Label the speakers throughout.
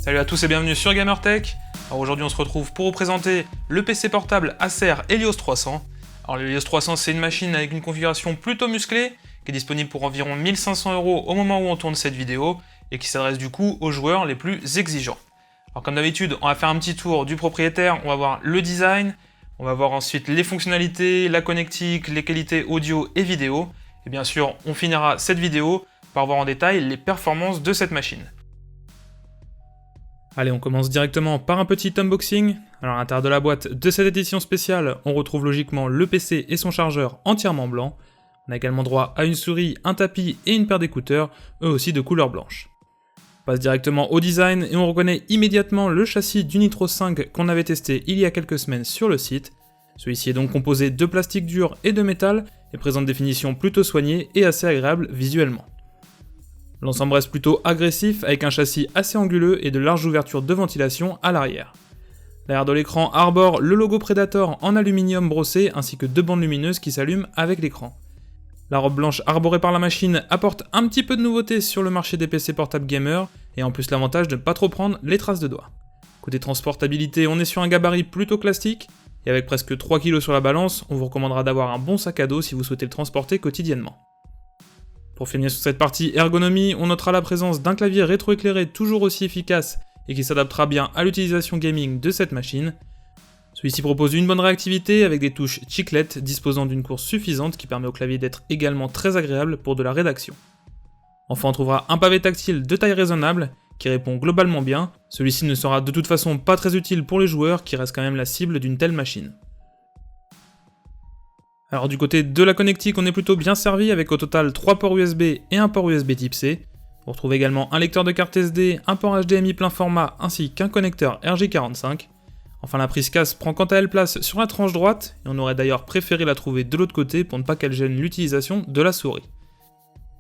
Speaker 1: Salut à tous et bienvenue sur GamerTech. Alors aujourd'hui on se retrouve pour vous présenter le PC portable Acer Helios 300. Alors le Helios 300 c'est une machine avec une configuration plutôt musclée qui est disponible pour environ 1500 € au moment où on tourne cette vidéo et qui s'adresse du coup aux joueurs les plus exigeants. Alors comme d'habitude on va faire un petit tour du propriétaire, on va voir le design, on va voir ensuite les fonctionnalités, la connectique, les qualités audio et vidéo et bien sûr on finira cette vidéo par voir en détail les performances de cette machine. Allez, on commence directement par un petit unboxing. Alors à l'intérieur de la boîte de cette édition spéciale, on retrouve logiquement le PC et son chargeur entièrement blanc. On a également droit à une souris, un tapis et une paire d'écouteurs, eux aussi de couleur blanche. On passe directement au design et on reconnaît immédiatement le châssis du Nitro 5 qu'on avait testé il y a quelques semaines sur le site. Celui-ci est donc composé de plastique dur et de métal et présente des finitions plutôt soignées et assez agréables visuellement. L'ensemble reste plutôt agressif avec un châssis assez anguleux et de larges ouvertures de ventilation à l'arrière. L'arrière de l'écran arbore le logo Predator en aluminium brossé ainsi que deux bandes lumineuses qui s'allument avec l'écran. La robe blanche arborée par la machine apporte un petit peu de nouveauté sur le marché des PC portables gamer et en plus l'avantage de ne pas trop prendre les traces de doigts. Côté transportabilité, on est sur un gabarit plutôt classique et avec presque 3 kg sur la balance, on vous recommandera d'avoir un bon sac à dos si vous souhaitez le transporter quotidiennement. Pour finir sur cette partie ergonomie, on notera la présence d'un clavier rétroéclairé toujours aussi efficace et qui s'adaptera bien à l'utilisation gaming de cette machine. Celui-ci propose une bonne réactivité avec des touches chiclette disposant d'une course suffisante qui permet au clavier d'être également très agréable pour de la rédaction. Enfin on trouvera un pavé tactile de taille raisonnable qui répond globalement bien, celui-ci ne sera de toute façon pas très utile pour les joueurs qui restent quand même la cible d'une telle machine. Alors du côté de la connectique, on est plutôt bien servi avec au total 3 ports USB et un port USB type C. On retrouve également un lecteur de carte SD, un port HDMI plein format ainsi qu'un connecteur RJ45. Enfin la prise casse prend quant à elle place sur la tranche droite et on aurait d'ailleurs préféré la trouver de l'autre côté pour ne pas qu'elle gêne l'utilisation de la souris.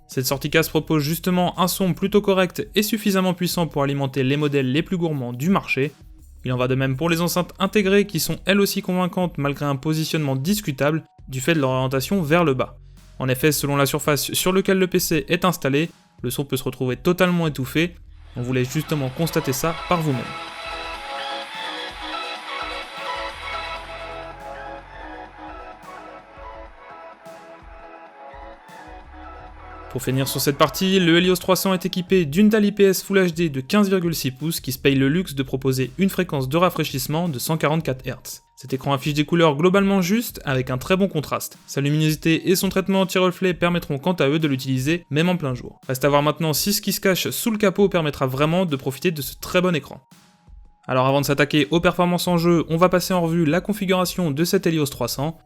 Speaker 1: Cette sortie casse propose justement un son plutôt correct et suffisamment puissant pour alimenter les modèles les plus gourmands du marché. Il en va de même pour les enceintes intégrées qui sont elles aussi convaincantes malgré un positionnement discutable du fait de leur orientation vers le bas. En effet, selon la surface sur laquelle le PC est installé, le son peut se retrouver totalement étouffé. On voulait justement constater ça par vous-même. Pour finir sur cette partie, le Helios 300 est équipé d'une dalle IPS Full HD de 15,6 pouces qui se paye le luxe de proposer une fréquence de rafraîchissement de 144 Hz. Cet écran affiche des couleurs globalement justes avec un très bon contraste. Sa luminosité et son traitement anti-reflet permettront quant à eux de l'utiliser même en plein jour. Reste à voir maintenant si ce qui se cache sous le capot permettra vraiment de profiter de ce très bon écran. Alors avant de s'attaquer aux performances en jeu, on va passer en revue la configuration de cet Helios 300.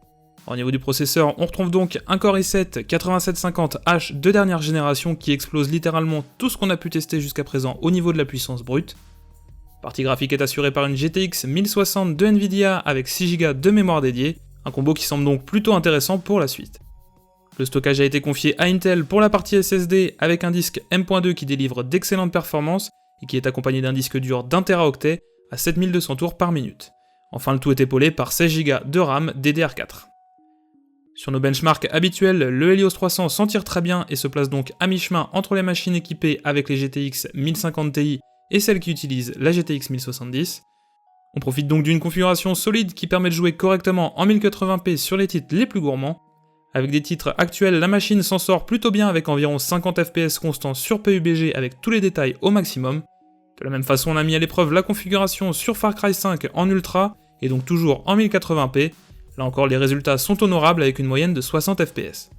Speaker 1: Au niveau du processeur, on retrouve donc un Core i7 8750H de dernière génération qui explose littéralement tout ce qu'on a pu tester jusqu'à présent au niveau de la puissance brute. La partie graphique est assurée par une GTX 1060 de Nvidia avec 6 Go de mémoire dédiée, un combo qui semble donc plutôt intéressant pour la suite. Le stockage a été confié à Intel pour la partie SSD avec un disque M.2 qui délivre d'excellentes performances et qui est accompagné d'un disque dur d'1 Teraoctet à 7200 tours par minute. Enfin le tout est épaulé par 16 Go de RAM DDR4. Sur nos benchmarks habituels, le Helios 300 s'en tire très bien et se place donc à mi-chemin entre les machines équipées avec les GTX 1050 Ti et celles qui utilisent la GTX 1070. On profite donc d'une configuration solide qui permet de jouer correctement en 1080p sur les titres les plus gourmands. Avec des titres actuels, la machine s'en sort plutôt bien avec environ 50 FPS constants sur PUBG avec tous les détails au maximum. De la même façon, on a mis à l'épreuve la configuration sur Far Cry 5 en Ultra et donc toujours en 1080p. Là encore, les résultats sont honorables avec une moyenne de 60 FPS.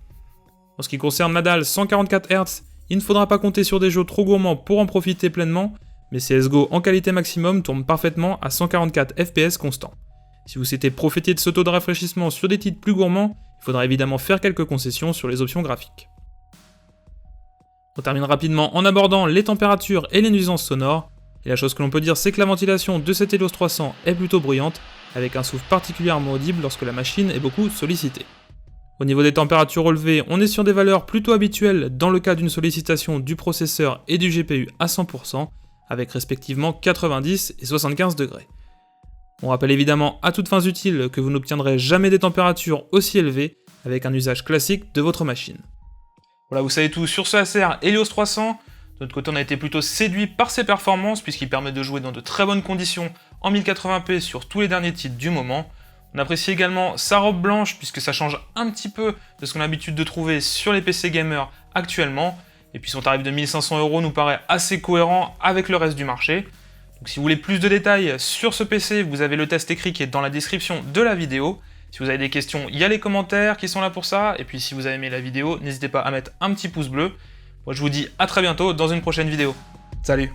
Speaker 1: En ce qui concerne la dalle 144 Hz, il ne faudra pas compter sur des jeux trop gourmands pour en profiter pleinement, mais CSGO en qualité maximum tourne parfaitement à 144 FPS constant. Si vous souhaitez profiter de ce taux de rafraîchissement sur des titres plus gourmands, il faudra évidemment faire quelques concessions sur les options graphiques. On termine rapidement en abordant les températures et les nuisances sonores. Et la chose que l'on peut dire, c'est que la ventilation de cet Helios 300 est plutôt bruyante, avec un souffle particulièrement audible lorsque la machine est beaucoup sollicitée. Au niveau des températures relevées, on est sur des valeurs plutôt habituelles dans le cas d'une sollicitation du processeur et du GPU à 100%, avec respectivement 90 et 75 degrés. On rappelle évidemment à toutes fins utiles que vous n'obtiendrez jamais des températures aussi élevées avec un usage classique de votre machine. Voilà, vous savez tout sur ce Acer Helios 300. De notre côté, on a été plutôt séduit par ses performances puisqu'il permet de jouer dans de très bonnes conditions en 1080p sur tous les derniers titres du moment. On apprécie également sa robe blanche puisque ça change un petit peu de ce qu'on a l'habitude de trouver sur les PC gamers actuellement. Et puis son tarif de 1500 € nous paraît assez cohérent avec le reste du marché. Donc si vous voulez plus de détails sur ce PC, vous avez le test écrit qui est dans la description de la vidéo. Si vous avez des questions, il y a les commentaires qui sont là pour ça. Et puis si vous avez aimé la vidéo, n'hésitez pas à mettre un petit pouce bleu. Moi je vous dis à très bientôt dans une prochaine vidéo. Salut!